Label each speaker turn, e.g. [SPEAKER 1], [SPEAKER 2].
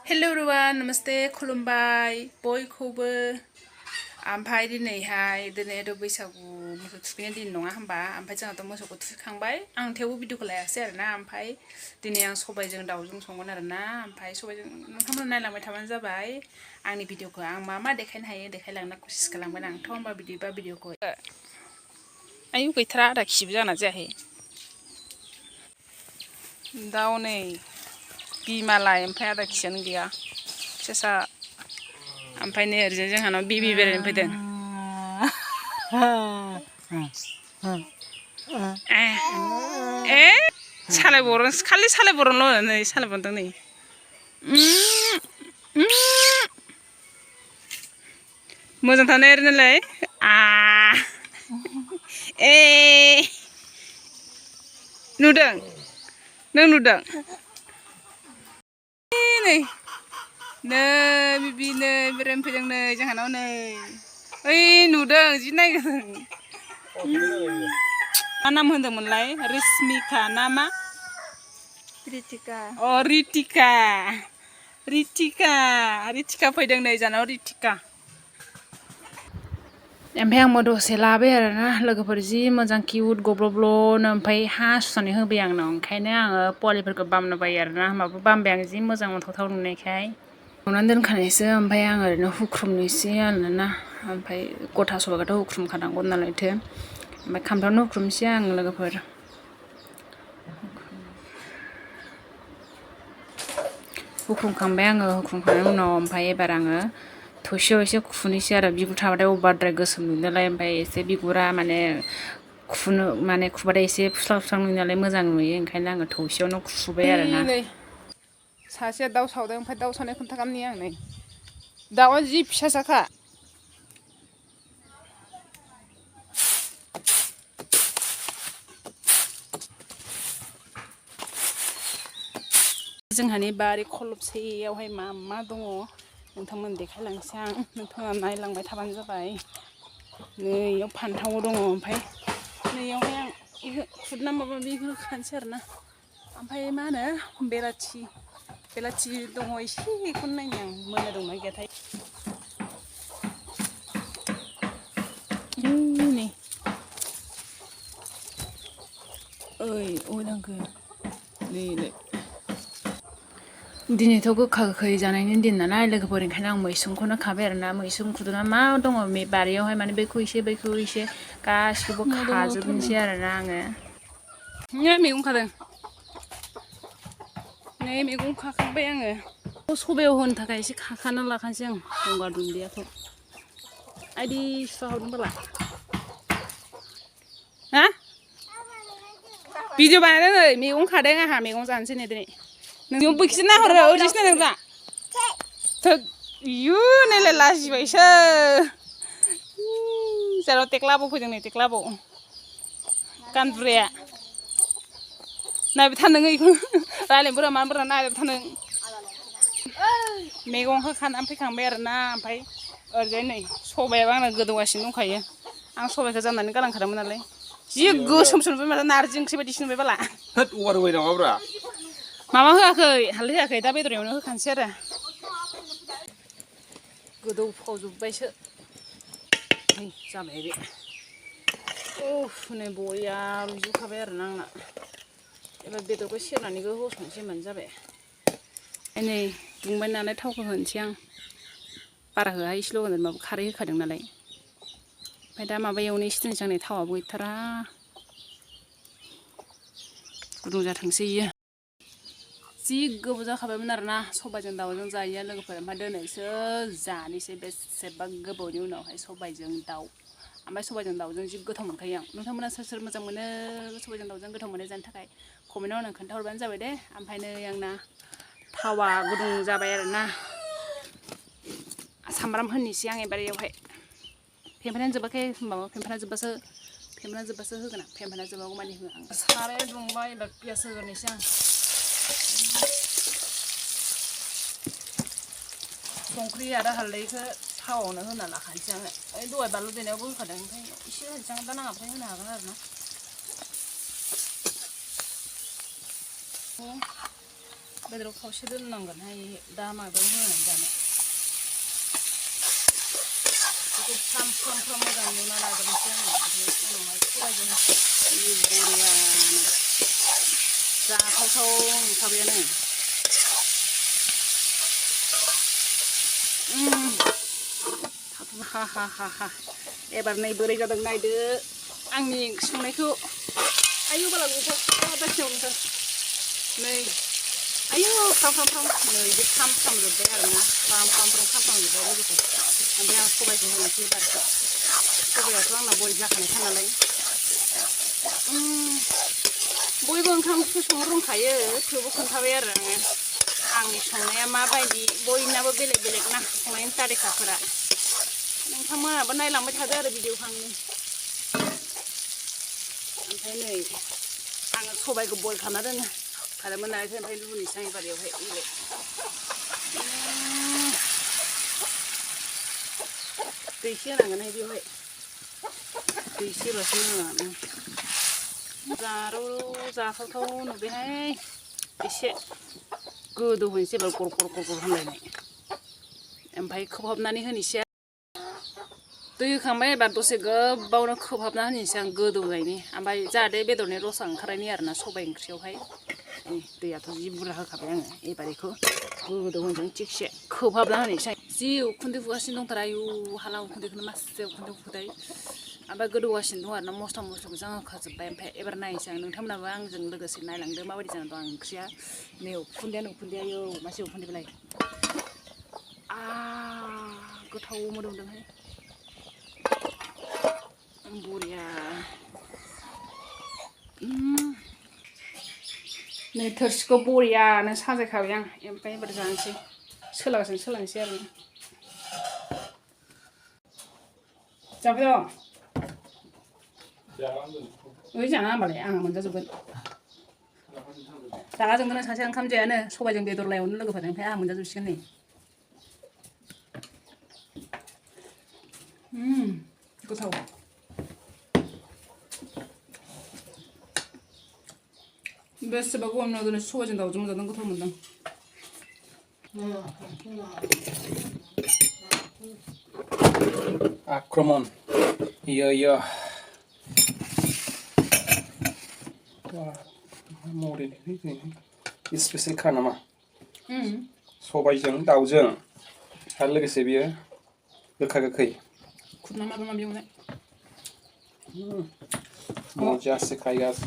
[SPEAKER 1] Hello everyone, namaste, खुलुमबाय बयखौबो ओमफ्राय दिनै बैसागु मोसौ थुखैनाय दिन नङा होमबा ओमफ्राय जोंहाथ' मोसौखौ थुखैखांबाय आं थेवबो भिडिअखौ लायासै आरोना ओमफ्राय दिनै आं सबायजों दाउजों संगोन आरोना ओमफ्राय सबायजों नोंथांमोना नायलांबाय थाबानो जाबाय आंनि भिडिअखौ आं मा देखायनो हायो देखायलांनो कसिस खालामगोन आंथ' होमबा बिदिबा भिडिअखौ आयु गैथारा आदा खिबो जाना जायाखै दाउ नै बिमालाय ओमफ्राय आदा खियानो गैया फिसा ओमफ्राय नै ओरैजाय जोंहानाव बिबि बेरायनो फैदों सालायबरन खालि सालायबरनल' नै सालायबरदों नै मोजां थानो एरनोलाय नुदों नों नुदों नै बिबि नै बेरायनो फैदों नै जोंहानाव नै ओइ नुदों जि नायगोन मा नाम होनदोंमोनलाय रिस्मिका ना मा रितिका अ रितिका फैदों नै जानाव रितिका ओमफ्राय आंबो दसे लाबाय आरोना लोगोफोर जि मोजां किउट गब्ल'ब्ल'नो ओमफ्राय हासुनानै होबाय आंनाव ओंखायनो आङो पवालिफोरखौ बामनो बायो आरोना होमबाबो बामबाय आं जि मोजां मोनथावथाव नुनायखाय संनानै दोनखानायसो ओमफ्राय आं ओरैनो हुख्रुमनोसै आरोना ओमफ्राय गथा सबाइखौथ' हुख्रुमखानांगौ नालायथो ओमफ्राय खामफ्लायावनो हुख्रुमनोसै आं लोगोफोर हुख्रुमखांबाय आङो हुख्रुमखांनायनि उनाव ओमफ्राय एबार आङो थौसियाव एसे खुनोसै आरो बिगुर थाबाथाय अभारद्राय गोसोम नुयो नालाय ओमफ्राय एसे बिगुरा माने खुबाथाय एसे फुस्लां नुयो नालाय मोजां नुयो ओंखायनो आङो थौसियावनो खुबाय आरोना सासेया दाउ सावदों ओमफ्राय दाउ सावनाय खोन्थागामनि आं नै दाउआ जि फिसासाखा जोंहानि बारि खलबसेयावहाय मा दङ नोंथांमोन देखायलांसै आं नोंथाङा नायलांबाय थाबानो जाबाय नैयाव फान्थाव दङ ओमफ्राय नैयावहाय आं खुदना माबा माबि होखानोसै आरोना ओमफ्राय मा होनो बेलाथि दङ एसे बेखौनो नायनो आं मोना दंना गैयाथाय नै ओइ लांखो नै दिनैथ' गोखा गोखै जानायनि दिन नालाय लोगोफोर ओंखायनो आं मैसुंखौनो खाबाय आरोना मैसुं खुदुना मा दङ बारियावहाय माने बैखौ एसे गासिखौबो खाजोबनोसै आरोना आङो मैगं खादों नै मैगं खाखांबाय आङो सबायाव होनो थाखाय एसे खाखाना लाखानोसै आं गंगार दुन्दियाखौ आइदि सुखा हरदों बाला हा भिडिअ बानायदों नै मैगं खादों आंहा मैगं जानोसै नै दिनै नों बैखिसो नाहरो ओरैसो नायदों दा इयु नायलाय लाजिबायसो जेराव टेक्लाबो फैदों नै टेक्लाबो गानबुराया नायबाय था नोङो बेखौ रायज्लायनो मानो नायबाय था नों मैगंखौ खानानै फैखांबाय आरोना ओमफ्राय ओरैजाय नै सबायाबो आंना गोदौगासिनो दंखायो आं सबाइखौ जाननानै गालांखादोंमोन नालाय जि गोसोमसो नुबाय माथो नारजि ओंख्रि बायदिसो नुबाय बाला माबा होआखै हालदै होआखै दा बेदर एवनायाव होखानोसै आरो गोदौफावजोब्बायसो नै जाबाय बे नै बरिया रुइजोबखाबाय आरोना आंना एबार बेदरखौ सेरनानैबो होसननोसै होनबानो जाबाय नै दुंबाय नालाय थावखौ होनोसै आं बारा होआ एसेल' होगोन माबा खारै होखादों नालाय ओमफ्राय दा माबा एवनो एसे दोनसै आं नै थावाबो गैथारा गुदुं जाथोंसै इयो जि गोबाव जाखाबायमोन आरोना सबाइजों दाउजों जायैया लोगोफोर ओमफ्राय दिनैसो जानोसै बेसेबा गोबावनि उनावहाय सबाइजों दाउ ओमफ्राय सबाइजों दाउजों जि गोथाव मोनखायो आं नोंथांमोना सोर मोजां मोनो सबाइजों दाउजों गोथाव मोनो जानो थाखाय कमेन्टआव आंनो खोन्थाहरबानो जाबाय दे ओमफ्राय नै आंना थावा गुदुं जाबाय आरोना सामब्राम होनोसै आं एबार बेयावहाय फेम्फोनानो जोबाखै होमबाबो फेम्फोना जोब्बासो होगोन आं फेम्फोना जोबागौ मानि होआ आं साराया दुंबाय एबार पियास होग्रोनोसै आं संख्रि आरो हालदैखौ थावआवनो होना लाखानोसै आङो ओइ दहाय बानलु देनायावबो होखादों ओमफ्राय एसे होनोसै आं दा नाङाबाथाय होनो हागोन आरोना बेदराव खावसे दोननांगोनहाय दा माबायाव होनानै जानो बेखौ फ्राम मोजां एवना लाग्रोनोसै आङो ओमफ्राय उनावहाय सबायजों बरियानो जाथावथाव नुखाबायानो हा एबार नै बोरै जादों नायदो आंनि संनायखौ आयु बाला गुफुर दाखिनायाव नोंथां नै आयु फ्राम नै बे फ्राम जोब्बाय आरोना फ्राम जोब्बाय लोगोसे ओमफ्राय आं सबायखौ होनोसै एबार सबायाथ' आंना बयल जाखानायखा नालाय बयबो ओंखाम ओंख्रि संनो रोंखायो थेवबो खोन्थाबाय आरो आङो आंनि संनाया माबायदि बयनाबो बेलेग ना संनायनि तारिखाफोरा नोंथांमोनाबो नायलांबाय थादो आरो भिडिअखौ आंनि ओमफ्राय नै आङो सबायखौ बयल खालामना दोनो खारोमोन नालाय ओमफ्राय रुनोसै आं बारियावहाय दै एसे होनांगोनहाय बेवहाय दै एसे होबासो मोजां जाथावथाव नुबायहाय एसे गोदौ होनोसै एबार गर होनलायनाय ओमफ्राय खोबहाबनानै होनोसै दै होखांबाय एबार दसे गोबावनो खोबहाबना होनोसै आं गोदौनायनि ओमफ्राय जाहाथे बेदरनि रसा ओंखारनायनि आरोना सबाय ओंख्रियावहाय दैयाथ' जि बुरजा होखाबाय आङो एबार बेखौ गोदौ होनोसै थिगसे खोबहाबना होनोसै जि उखुन्दै फुगासिनो दंथारो आयु हाला उखुन्दैखौनो मासे उखुन्दै फुदाय ओमफ्राय गोदौगासिनो दं आरोना मस्ला मस्लिखौ जों होखाजोब्बाय ओमफ्राय एबार नायनोसै आं नोंथांमोनाबो आंजों लोगोसे नायलांदो माबायदि जानानै दं आं ओंख्रिया नै उखुन्दैयानो आयौ मासे उखुन्दै बेलाय गोथाव मोदोमदोंहाय बरिया नै थोरसिखौ बरियानो साजायखाबाय आं ओमफ्राय एबार जानोसै सोलांसै आरो जाबाय दं ओइ जाना होमबालाय आंहा मोनजाजोबगोन रागा जोंगोन सासे ओंखाम जायानो सबायजों बेदर लायावनो लोगोफोरजों ओमफ्राय आंहा मोनजाजोबसिगोन नै गोथाव बेसेबा गरम दिनै सबायजों दाउजों मोनजादों गोथाव मोनदों
[SPEAKER 2] आक्रमण इयो स्पेसियेल खा नामा सबायजों दाउजों आरो लोगोसे बियो गोखा गोखै
[SPEAKER 1] खुरना माबा माबि एवनाय
[SPEAKER 2] मजासे खायगास